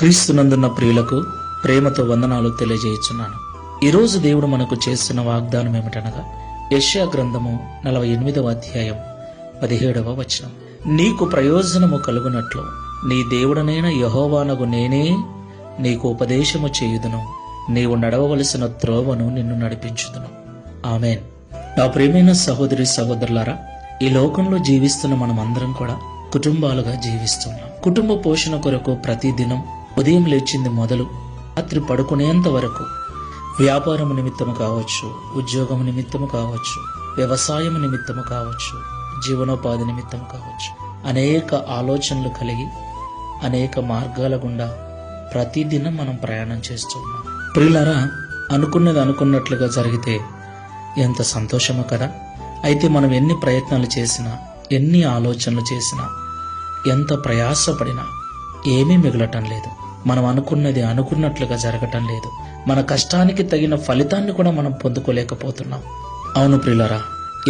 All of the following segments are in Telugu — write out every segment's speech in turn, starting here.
క్రీస్తునందున్న ప్రియులకు ప్రేమతో వందనాలు తెలియజేయుచున్నాను. ఈరోజు దేవుడు మనకు చేస్తున్న వాగ్దానం ఏమిటనగా యెషయా గ్రంథము 48వ అధ్యాయం 17వ వచనం. నీకు ప్రయోజనము కలుగునట్లు నీ దేవుడనైన యెహోవానగు నేనే నీకు ఉపదేశము చేయుదును, నీవు నడవవలసిన త్రోవను నిన్ను నడిపించుదును. ఆమేన్. నా ప్రియమైన సహోదరి సహోదరులారా, ఈ లోకంలో జీవిస్తున్న మనమందరం కూడా కుటుంబాలుగా జీవిస్తున్నాం. కుటుంబ పోషణ కొరకు ప్రతిదినం ఉదయం లేచింది మొదలు రాత్రి పడుకునేంత వరకు వ్యాపారం నిమిత్తము కావచ్చు, ఉద్యోగం నిమిత్తము కావచ్చు, వ్యవసాయం నిమిత్తము కావచ్చు, జీవనోపాధి నిమిత్తం కావచ్చు, అనేక ఆలోచనలు కలిగి అనేక మార్గాల గుండా ప్రతిదినం మనం ప్రయాణం చేస్తున్నాం. ప్రియులారా, అనుకున్నది అనుకున్నట్లుగా జరిగితే ఎంత సంతోషమో కదా. అయితే మనం ఎన్ని ప్రయత్నాలు చేసినా, ఎన్ని ఆలోచనలు చేసినా, ఎంత ప్రయాసపడినా ఏమీ మిగలటం లేదు. మనం అనుకున్నది అనుకున్నట్లుగా జరగటం లేదు. మన కష్టానికి తగిన ఫలితాన్ని కూడా మనం పొందుకోలేకపోతున్నాం. అవును ప్రియులారా,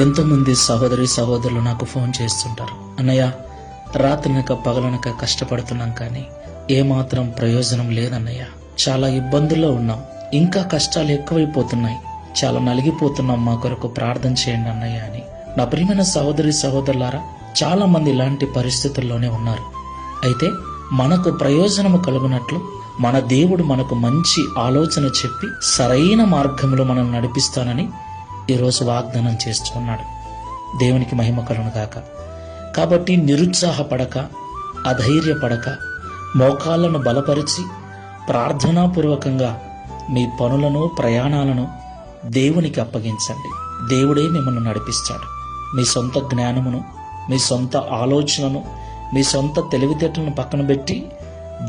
ఎంతోమంది సహోదరి సహోదరులు నాకు ఫోన్ చేస్తుంటారు, అన్నయ్య రాత్రినక పగలనక కష్టపడుతున్నాం కానీ ఏమాత్రం ప్రయోజనం లేదన్నయ్య, చాలా ఇబ్బందుల్లో ఉన్నాం, ఇంకా కష్టాలు ఎక్కువైపోతున్నాయి, చాలా నలిగిపోతున్నాం, మా కొరకు ప్రార్థన చేయండి అన్నయ్య అని. నా ప్రియమైన సహోదరి సహోదరులారా, చాలా మంది ఇలాంటి పరిస్థితుల్లోనే ఉన్నారు. అయితే మనకు ప్రయోజనము కలుగునట్లు మన దేవుడు మనకు మంచి ఆలోచన చెప్పి సరైన మార్గంలో మనల్ని నడిపిస్తానని ఈరోజు వాగ్దానం చేస్తున్నాడు. దేవునికి మహిమ కలుగును గాక. కాబట్టి నిరుత్సాహపడక, అధైర్యపడక, మోకాళ్లను బలపరిచి ప్రార్థనాపూర్వకంగా మీ పనులను ప్రయాణాలను దేవునికి అప్పగించండి. దేవుడే మిమ్మల్ని నడిపిస్తాడు. మీ సొంత జ్ఞానమును, మీ సొంత ఆలోచనను, మీ సొంత తెలివితేటలను పక్కన పెట్టి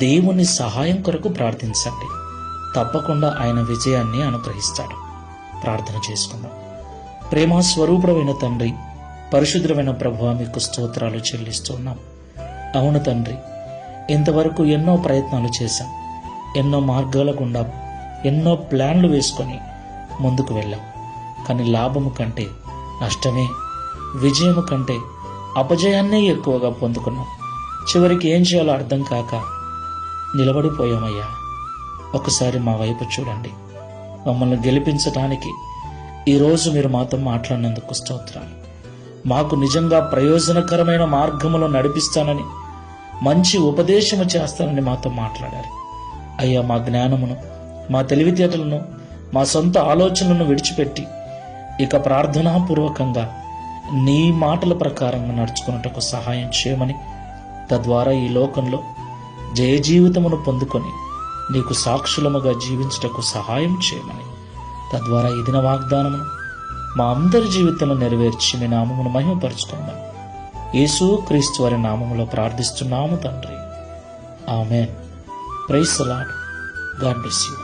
దేవుని సహాయం కొరకు ప్రార్థించండి. తప్పకుండా ఆయన విజయాన్ని అనుగ్రహిస్తాడు. ప్రార్థన చేసుకుందాం. ప్రేమ స్వరూపుడమైన తండ్రి, పరిశుద్ధమైన ప్రభువా, మీకు స్తోత్రాలు చెల్లిస్తున్నాం. అవును తండ్రి, ఇంతవరకు ఎన్నో ప్రయత్నాలు చేశాం, ఎన్నో మార్గాల గుండా ఎన్నో ప్లాన్లు వేసుకొని ముందుకు వెళ్ళాం. కానీ లాభము కంటే నష్టమే, విజయము కంటే అపజయాన్నే ఎక్కువగా పొందుకున్నాం. చివరికి ఏం చేయాలో అర్థం కాక నిలబడిపోయామయ్యా. ఒకసారి మా వైపు చూడండి. మమ్మల్ని గెలిపించడానికి ఈరోజు మీరు మాతో మాట్లాడినందుకు స్తోత్రాలు. మాకు నిజంగా ప్రయోజనకరమైన మార్గములో నడిపిస్తానని, మంచి ఉపదేశము చేస్తానని మాతో మాట్లాడారు. అయ్యా, మా జ్ఞానమును, మా తెలివితేటలను, మా సొంత ఆలోచనలను విడిచిపెట్టి ఇక ప్రార్థనాపూర్వకంగా నీ మాటల ప్రకారంగా నడుచుకున్నటకు సహాయం చేయమని, తద్వారా ఈ లోకంలో జయ జీవితమును పొందుకొని నీకు సాక్షులముగా జీవించుటకు సహాయం చేయమని, తద్వారా ఈ దిన వాగ్దానమును మా అందరి జీవితంలో నెరవేర్చి మీ నామమును మహిమపరుచుకుందాం. యేసు క్రీస్తు వారి నామములో ప్రార్థిస్తున్నాము తండ్రి. ఆమేన్. Praise the lord. God bless you.